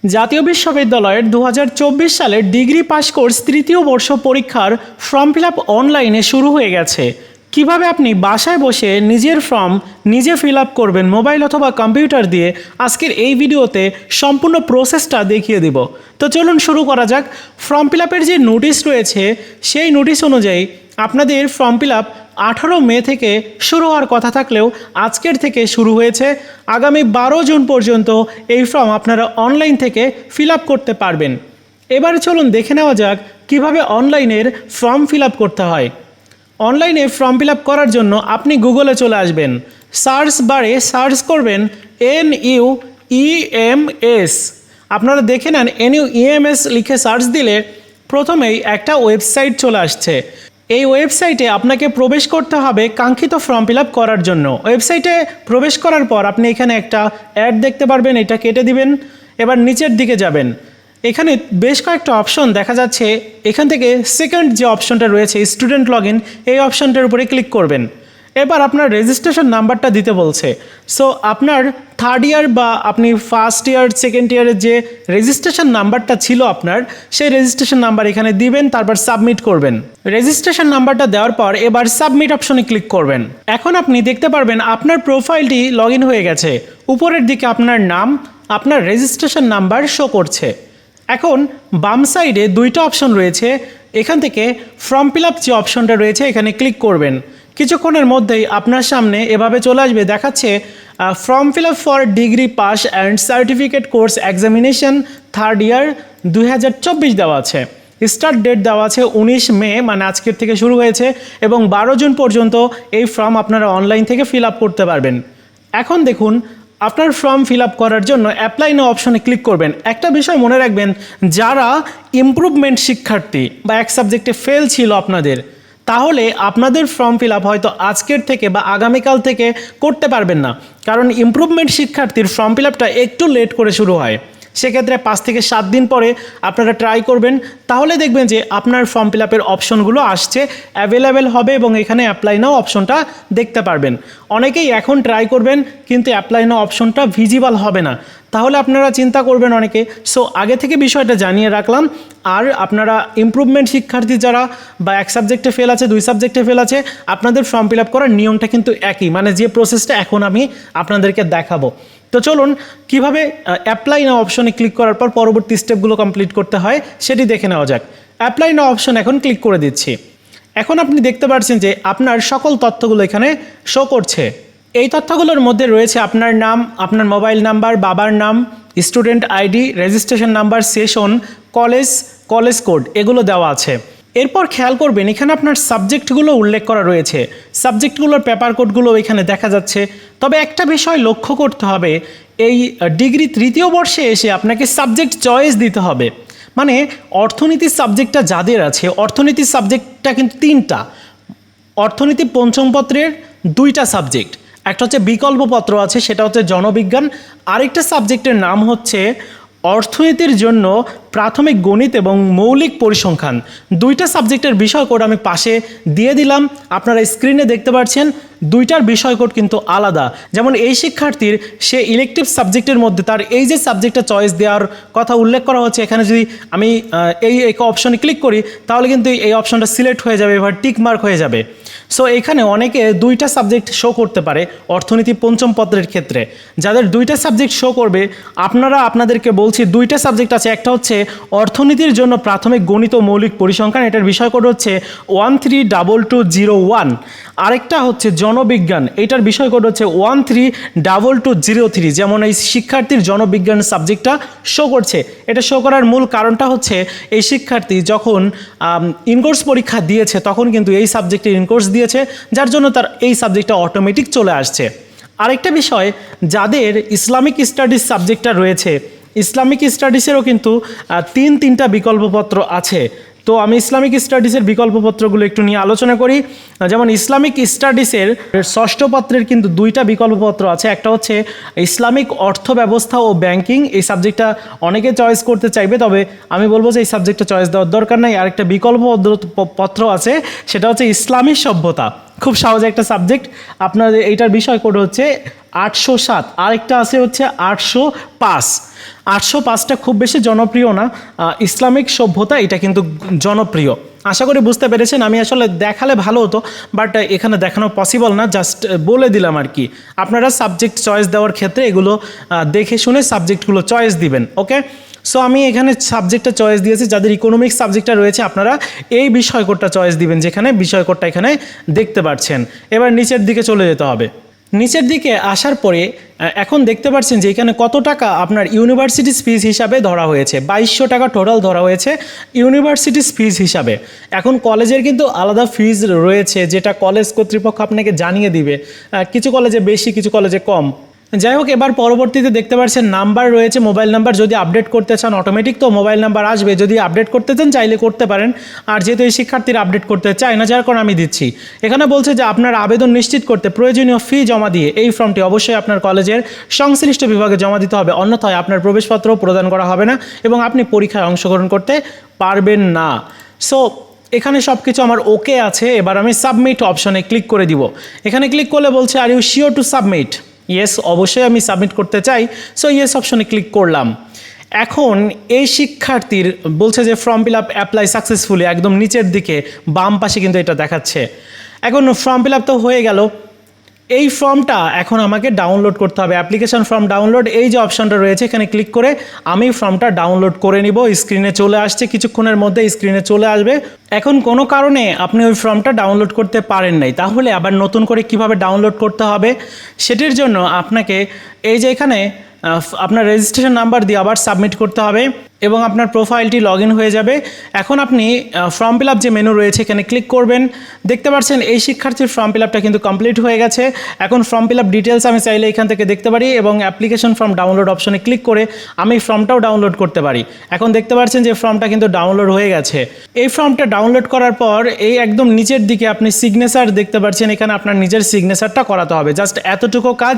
জাতীয় বিশ্ববিদ্যালয়ের 2024 সালের ডিগ্রি পাস কোর্স তৃতীয় বর্ষ পরীক্ষার ফর্ম ফিল আপ অনলাইনে শুরু হয়ে গেছে। কিভাবে আপনি বাসায় বসে নিজের ফর্ম নিজে ফিল আপ করবেন মোবাইল অথবা কম্পিউটার দিয়ে, আজকের এই ভিডিওতে সম্পূর্ণ প্রসেসটা দেখিয়ে দিব। তো চলুন শুরু করা যাক। ফর্ম ফিল আপের যে নোটিশ রয়েছে সেই নোটিশ অনুযায়ী আপনাদের ফর্ম ফিল আপ 18 মে থেকে শুরু হওয়ার কথা থাকলেও আজকের থেকে শুরু হয়েছে। আগামী 12 জুন পর্যন্ত এই ফর্ম আপনারা অনলাইন থেকে ফিল আপ করতে পারবেন। এবারে চলুন দেখে নেওয়া যাক কিভাবে অনলাইনের ফর্ম ফিল আপ করতে হয়। অনলাইনে ফর্ম ফিল আপ করার জন্য আপনি গুগলে চলে আসবেন, সার্চ বারে সার্চ করবেন NUEMS। আপনারা দেখে নেন NUEMS লিখে সার্চ দিলে প্রথমেই একটা ওয়েবসাইট চলে আসছে। এই ওয়েবসাইটে আপনাকে প্রবেশ করতে হবে কাঙ্ক্ষিত ফর্ম ফিল আপ করার জন্য। ওয়েবসাইটে প্রবেশ করার পর আপনি এখানে একটা অ্যাড দেখতে পারবেন, এটা কেটে দিবেন। এবার নিচের দিকে যাবেন, এখানে বেশ কয়েকটা অপশন দেখা যাচ্ছে। এখান থেকে সেকেন্ড যে অপশনটা রয়েছে স্টুডেন্ট লগ ইন, এই অপশনটার উপরে ক্লিক করবেন। এবার আপনার রেজিস্ট্রেশন নাম্বারটা দিতে বলছে। সো আপনার থার্ড ইয়ার বা আপনি ফার্স্ট ইয়ার সেকেন্ড ইয়ারের যে রেজিস্ট্রেশন নাম্বারটা ছিল আপনার, সেই রেজিস্ট্রেশন নাম্বার এখানে দিবেন, তারপর সাবমিট করবেন। রেজিস্ট্রেশন নাম্বারটা দেওয়ার পর এবার সাবমিট অপশনে ক্লিক করবেন। এখন আপনি দেখতে পারবেন আপনার প্রোফাইলটি লগ ইন হয়ে গেছে। উপরের দিকে আপনার নাম, আপনার রেজিস্ট্রেশন নাম্বার শো করছে। এখন বাম সাইডে দুইটা অপশন রয়েছে, এখান থেকে ফর্ম ফিল আপ যে অপশনটা রয়েছে এখানে ক্লিক করবেন। কিছুক্ষণের মধ্যেই আপনার সামনে এভাবে চলে আসবে, দেখাচ্ছে form fill up for degree pass and certificate course examination third year 2024 দেওয়া আছে। স্টার্ট ডেট দেওয়া আছে 19 মে, মানে আজকের থেকে শুরু হয়েছে, এবং 12 জুন পর্যন্ত এই ফর্ম আপনারা অনলাইন থেকে ফিল আপ করতে পারবেন। এখন দেখুন, আপনার ফর্ম ফিল আপ করার জন্য অ্যাপ্লাই নাও অপশনে ক্লিক করবেন। একটা বিষয় মনে রাখবেন, যারা ইমপ্রুভমেন্ট শিক্ষার্থী বা এক সাবজেক্টে ফেল ছিল আপনাদের, তাহলে আপনাদের ফর্ম ফিল আপ হয়তো আজকের থেকে বা আগামীকাল থেকে করতে পারবেন না, কারণ ইমপ্রুভমেন্ট শিক্ষার্থীর ফর্ম ফিল আপটা একটু লেট করে শুরু হয়। সেক্ষেত্রে 5 থেকে 7 দিন পরে আপনারা ট্রাই করবেন, তাহলে দেখবেন যে আপনার ফর্ম ফিল আপের অপশনগুলো আসছে, অ্যাভেলেবেল হবে এবং এখানে অ্যাপ্লাই নাও অপশনটা দেখতে পারবেন। অনেকেই এখন ট্রাই করবেন কিন্তু অ্যাপ্লাই নাও অপশনটা ভিজিবল হবে না, তাহলে আপনারা চিন্তা করবেন অনেকে। সো আগে থেকে বিষয়টা জানিয়ে রাখলাম। আর আপনারা ইমপ্রুভমেন্ট শিক্ষার্থী যারা বা এক সাবজেক্টে ফেল আছে, 2 সাবজেক্টে ফেল আছে, আপনাদের ফর্ম ফিল আপ করার নিয়মটা কিন্তু একই, মানে যে প্রসেসটা এখন আমি আপনাদেরকে দেখাবো। তো চলুন কিভাবে অ্যাপ্লাই নাও অপশনে ক্লিক করার পর পরবর্তী স্টেপগুলো কমপ্লিট করতে হয় সেটি দেখে নেওয়া যাক। অ্যাপ্লাই নাও অপশন এখন ক্লিক করে দিচ্ছি। এখন আপনি দেখতে পাচ্ছেন যে আপনার সকল তথ্যগুলো এখানে শো করছে। এই তথ্যগুলোর মধ্যে রয়েছে আপনার নাম, আপনার মোবাইল নাম্বার, বাবার নাম, student ID, registration number, session, college code, এগুলো দেওয়া আছে। এরপর খেয়াল করবেন এখানে আপনার সাবজেক্টগুলো উল্লেখ করা রয়েছে, সাবজেক্টগুলোর পেপার কোডগুলো এখানে দেখা যাচ্ছে। তবে একটা বিষয় লক্ষ্য করতে হবে, এই ডিগ্রি তৃতীয় বর্ষে এসে আপনাকে সাবজেক্ট চয়েস দিতে হবে। মানে অর্থনীতির সাবজেক্টটা যাদের আছে, অর্থনীতির সাবজেক্টটা কিন্তু 3টা, অর্থনীতি পঞ্চম পত্রের 2টা সাবজেক্ট, একটা হচ্ছে বিকল্প পত্র আছে সেটা হচ্ছে জনবিজ্ঞান, আরেকটা সাবজেক্টের নাম হচ্ছে অর্থনীতির জন্য প্রাথমিক গণিত এবং মৌলিক পরিসংখ্যান। 2টা সাবজেক্টের বিষয় কোড আমি পাশে দিয়ে দিলাম, আপনারা স্ক্রিনে দেখতে পাচ্ছেন। 2টার বিষয় কোড কিন্তু আলাদা। যেমন এই শিক্ষার্থীর সে ইলেকটিভ সাবজেক্টের মধ্যে তার এই যে সাবজেক্টটা চয়েস দেওয়ার কথা উল্লেখ করা হচ্ছে, এখানে যদি আমি এই অপশনে ক্লিক করি তাহলে কিন্তু এই অপশনটা সিলেক্ট হয়ে যাবে, এবার টিক মার্ক হয়ে যাবে। সো এখানে অনেকে 2টা সাবজেক্ট শো করতে পারে অর্থনীতি পঞ্চম পত্রের ক্ষেত্রে। যাদের 2টা সাবজেক্ট শো করবে, আপনাদেরকে বলছি 2টা সাবজেক্ট আছে। একটা হচ্ছে অর্থনীতির জন্য প্রাথমিক গণিত ও মৌলিক পরিসংখ্যান, এটার বিষয় কোড হচ্ছে 132201। আরেকটা হচ্ছে জনবিজ্ঞান, এটার বিষয় কোড হচ্ছে 132203। যেমন এই শিক্ষার্থীর জনবিজ্ঞান সাবজেক্টটা শো করছে। এটা শো করার মূল কারণটা হচ্ছে এই শিক্ষার্থী যখন ইনকোর্স পরীক্ষা দিয়েছে তখন কিন্তু এই সাবজেক্টে ইনকোর্স দিয়েছে, যার জন্য তার এই সাবজেক্টটা অটোমেটিক চলে আসছে। আরেকটা বিষয়, যাদের ইসলামিক স্টাডিজ সাবজেক্টটা রয়েছে, ইসলামিক স্টাডিজেরও কিন্তু 3টা বিকল্পপত্র আছে। তো আমি ইসলামিক স্টাডিজের বিকল্পপত্রগুলো একটু নিয়ে আলোচনা করি। যেমন ইসলামিক স্টাডিজের 6ষ্ঠ পত্রের কিন্তু 2টা বিকল্পপত্র আছে। একটা হচ্ছে ইসলামিক অর্থ ব্যবস্থা ও ব্যাংকিং, এই সাবজেক্টটা অনেকে চয়েস করতে চাইবে, তবে আমি বলবো যে এই সাবজেক্টটা চয়েস দেওয়ার দরকার নাই। আরেকটা বিকল্প পত্র আছে, সেটা হচ্ছে ইসলামী সভ্যতা। খুব সহজ একটা সাবজেক্ট। আপনার এইটার বিষয় কোড হচ্ছে 807, আরেকটা আছে হচ্ছে 805। 805টা খুব বেশি জনপ্রিয় না, ইসলামিক সভ্যতা এটা কিন্তু জনপ্রিয়। আশা করি বুঝতে পেরেছেন। আমি আসলে দেখালে ভালো হতো, বাট এখানে দেখানো পসিবল না, জাস্ট বলে দিলাম আর কি। আপনারা সাবজেক্ট চয়েস দেওয়ার ক্ষেত্রে এগুলো দেখে শুনে সাবজেক্টগুলো চয়েস দিবেন, ওকে। সো আমি এখানে সাবজেক্টটা চয়েস দিয়েছি। যাদের ইকোনমিক্স সাবজেক্টটা রয়েছে আপনারা এই বিষয় কোডটা চয়েস দিবেন, যেখানে বিষয় কোডটা এখানে দেখতে পাচ্ছেন। এবার নিচের দিকে চলে যেতে হবে। নিচের দিকে আসার পরে এখন দেখতে পাচ্ছেন যে এখানে কত টাকা আপনার ইউনিভার্সিটিস ফিজ হিসাবে ধরা হয়েছে। 2200 টাকা টোটাল ধরা হয়েছে ইউনিভার্সিটিস ফিজ হিসাবে। এখন কলেজের কিন্তু আলাদা ফিজ রয়েছে, যেটা কলেজ কর্তৃপক্ষ আপনাকে জানিয়ে দিবে। কিছু কলেজে বেশি, কিছু কলেজে কম। যাই হোক, এবার পরবর্তীতে দেখতে পাচ্ছেন নাম্বার রয়েছে, মোবাইল নাম্বার। যদি আপডেট করতে চান অটোমেটিক তো মোবাইল নাম্বার আসবে, যদি আপডেট করতে চান চাইলে করতে পারেন। আর যেহেতু এই শিক্ষার্থীরা আপডেট করতে চায় না, যার কারণে আমি দিচ্ছি। এখানে বলছে যে আপনার আবেদন নিশ্চিত করতে প্রয়োজনীয় ফি জমা দিয়ে এই ফর্মটি অবশ্যই আপনার কলেজের সংশ্লিষ্ট বিভাগে জমা দিতে হবে, অন্যথায় আপনার প্রবেশপত্র প্রদান করা হবে না এবং আপনি পরীক্ষায় অংশগ্রহণ করতে পারবেন না। সো এখানে সব কিছু আমার ওকে আছে। এবার আমি সাবমিট অপশনে ক্লিক করে দিব। এখানে ক্লিক করলে বলছে are you sure to submit. Yes, অবশ্যই আমি সাবমিট করতে চাই। সো ইয়েস অপশনে ক্লিক করলাম। এখন এই শিক্ষার্থীর বলছে যে form fill up apply successfully, একদম নিচের দিকে বাম পাশে কিন্তু এটা দেখাচ্ছে। এখন ফর্ম ফিল আপ তো হয়ে গেল। এই ফর্মটা এখন আমাকে ডাউনলোড করতে হবে। অ্যাপ্লিকেশন ফর্ম ডাউনলোড, এই যে অপশনটা রয়েছে এখানে ক্লিক করে আমি ফর্মটা ডাউনলোড করে নিব। স্ক্রিনে চলে আসছে, কিছুক্ষণের মধ্যে স্ক্রিনে চলে আসবে। এখন কোনো কারণে আপনি ওই ফর্মটা ডাউনলোড করতে পারেন নাই, তাহলে আবার নতুন করে কিভাবে ডাউনলোড করতে হবে সেটির জন্য আপনাকে এই যে এখানে আপনার রেজিস্ট্রেশন নাম্বার দিয়ে আবার সাবমিট করতে হবে এবং আপনার প্রোফাইলটি লগ ইন হয়ে যাবে। এখন আপনি ফর্ম ফিল আপ যে মেনু রয়েছে এখানে ক্লিক করবেন। দেখতে পাচ্ছেন এই শিক্ষার্থীর ফর্ম ফিল আপটা কিন্তু কমপ্লিট হয়ে গেছে। এখন ফর্ম ফিল আপ ডিটেলস আমি চাইলে এখান থেকে দেখতে পারি এবং অ্যাপ্লিকেশন ফর্ম ডাউনলোড অপশনে ক্লিক করে আমি ফর্মটাও ডাউনলোড করতে পারি। এখন দেখতে পাচ্ছেন যে ফর্মটা কিন্তু ডাউনলোড হয়ে গেছে। এই ফর্মটা ডাউনলোড করার পর এই একদম নিচের দিকে আপনি সিগনেচার দেখতে পাচ্ছেন, এখানে আপনার নিজের সিগনেচারটা করাতে হবে। জাস্ট এতটুকু কাজ,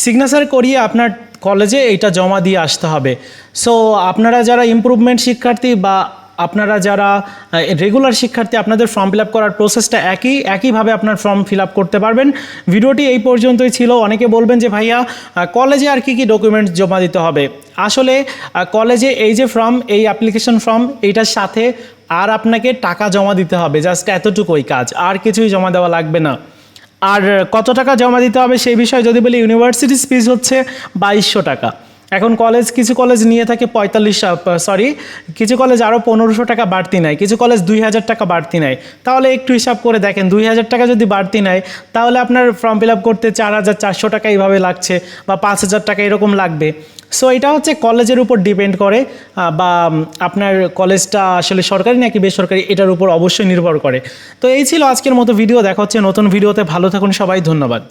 সিগনেচার করিয়ে আপনার কলেজে এইটা জমা দিয়ে আসতে হবে। সো আপনারা যারা ইমপ্রুভমেন্ট শিক্ষার্থী বা আপনারা যারা রেগুলার শিক্ষার্থী, আপনাদের ফর্ম ফিল আপ করার প্রসেসটা একইভাবে আপনার ফর্ম ফিল আপ করতে পারবেন। ভিডিওটি এই পর্যন্তই ছিল। অনেকে বলবেন যে ভাইয়া কলেজে আর কি ডকুমেন্টস জমা দিতে হবে। আসলে কলেজে এই যে ফর্ম, এই অ্যাপ্লিকেশন ফর্ম, এইটার সাথে আর আপনাকে টাকা জমা দিতে হবে। জাস্ট এতটুকুই কাজ, আর কিছুই জমা দেওয়া লাগবে না। আর কত টাকা জমা দিতে হবে সেই বিষয়ে যদি বলি, ইউনিভার্সিটির ফিজ হচ্ছে 2200 টাকা। এখন কিছু কলেজ নিয়ে থাকে কিছু কলেজ আরও 1500 টাকা বাড়তি নেয়, কিছু কলেজ 2000 টাকা বাড়তি নেয়। তাহলে একটু হিসাব করে দেখেন, 2000 টাকা যদি বাড়তি নেয় তাহলে আপনার ফর্ম ফিল আপ করতে 4400 টাকা এইভাবে লাগছে বা 5000 টাকা এরকম লাগবে। সো এটা হচ্ছে কলেজের উপর ডিপেন্ড করে, বা আপনার কলেজটা আসলে সরকারি নাকি বেসরকারি এটার উপর অবশ্যই নির্ভর করে। তো এই ছিল আজকের মতো ভিডিও। দেখা হচ্ছে নতুন ভিডিওতে। ভালো থাকুন সবাই, ধন্যবাদ।